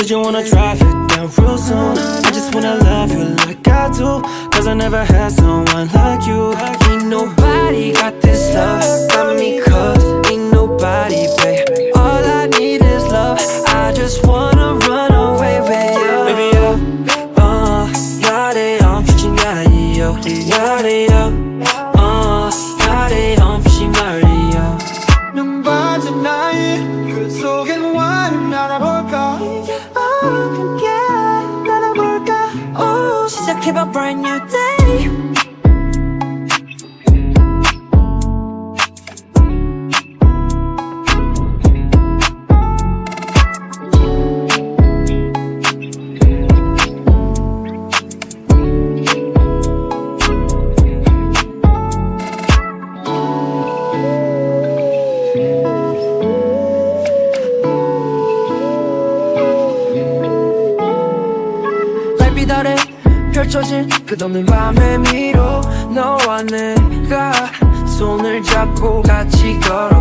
Said you wanna drive it down real soon. I just wanna love you like I do, cause I never had someone like you. Ain't nobody got this love, got me cuffed. Ain't nobody, babe. All I need is love. I just wanna run away with you. Baby, 야래 엄청 야래요, 야래요. 야래 엄청 말이요. 눈 빠진 나의 그 속에 완 날아볼까. 날아볼까. 시작해봐 brand new day. 달빛 아래 펼쳐진 끝없는 밤의 미로 너와 내가 손을 잡고 같이 걸어